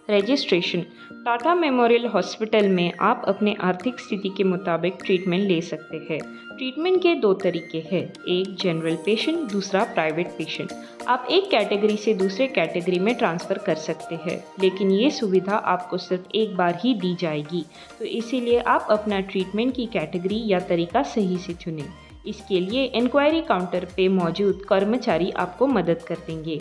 Registration. Tata memorial hospital में आप अपने आर्थिक स्थिति के मुताबिक ट्रीटमेंट ले सकते हैं। ट्रीटमेंट के 2 तरीके हैं, एक जनरल पेशेंट, दूसरा प्राइवेट पेशेंट। आप एक कैटेगरी से दूसरे कैटेगरी में ट्रांसफ़र कर सकते हैं, लेकिन ये सुविधा आपको सिर्फ एक बार ही दी जाएगी, तो इसीलिए आप अपना ट्रीटमेंट की कैटेगरी या तरीका सही से चुनें। इसके लिए इंक्वायरी काउंटर पे मौजूद कर्मचारी आपको मदद कर देंगे।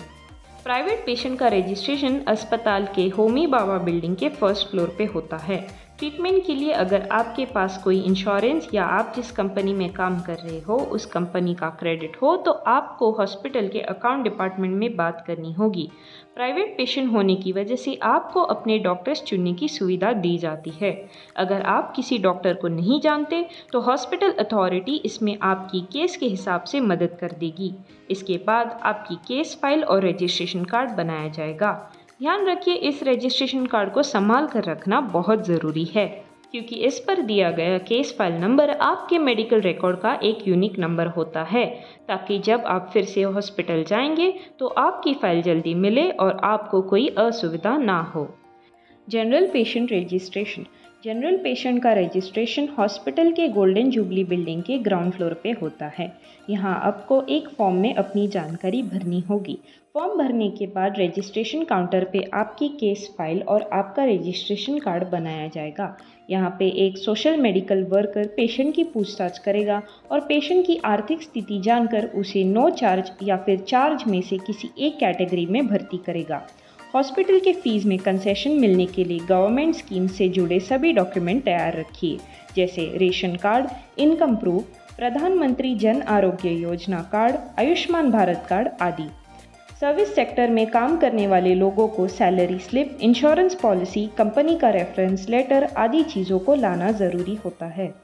प्राइवेट पेशेंट का रजिस्ट्रेशन अस्पताल के होमी बाबा बिल्डिंग के फर्स्ट फ्लोर पे होता है। ट्रीटमेंट के लिए अगर आपके पास कोई इंश्योरेंस या आप जिस कंपनी में काम कर रहे हो उस कंपनी का क्रेडिट हो तो आपको हॉस्पिटल के अकाउंट डिपार्टमेंट में बात करनी होगी। प्राइवेट पेशेंट होने की वजह से आपको अपने डॉक्टर्स चुनने की सुविधा दी जाती है। अगर आप किसी डॉक्टर को नहीं जानते तो हॉस्पिटल अथॉरिटी इसमें आपकी केस के हिसाब से मदद कर देगी। इसके बाद आपकी केस फाइल और रजिस्ट्रेशन कार्ड बनाया जाएगा। ध्यान रखिए, इस रजिस्ट्रेशन कार्ड को संभाल कर रखना बहुत ज़रूरी है, क्योंकि इस पर दिया गया केस फाइल नंबर आपके मेडिकल रिकॉर्ड का एक यूनिक नंबर होता है, ताकि जब आप फिर से हॉस्पिटल जाएंगे तो आपकी फ़ाइल जल्दी मिले और आपको कोई असुविधा ना हो। General patient registration. General patient का रजिस्ट्रेशन हॉस्पिटल के गोल्डन जुबली बिल्डिंग के ग्राउंड फ्लोर पे होता है। यहाँ आपको एक फॉर्म में अपनी जानकारी भरनी होगी। फॉर्म भरने के बाद रजिस्ट्रेशन काउंटर पे आपकी केस फाइल और आपका रजिस्ट्रेशन कार्ड बनाया जाएगा। यहाँ पे एक सोशल मेडिकल वर्कर पेशेंट की पूछताछ करेगा और पेशेंट की आर्थिक स्थिति जानकर उसे नो चार्ज या फिर चार्ज में से किसी एक कैटेगरी में भर्ती करेगा। हॉस्पिटल के फीस में कंसेशन मिलने के लिए गवर्नमेंट स्कीम से जुड़े सभी डॉक्यूमेंट तैयार रखिए, जैसे रेशन कार्ड, इनकम प्रूफ, प्रधानमंत्री जन आरोग्य योजना कार्ड, आयुष्मान भारत कार्ड आदि। सर्विस सेक्टर में काम करने वाले लोगों को salary slip, insurance policy, company का रेफरेंस लेटर आदि चीज़ों को लाना ज़रूरी होता है।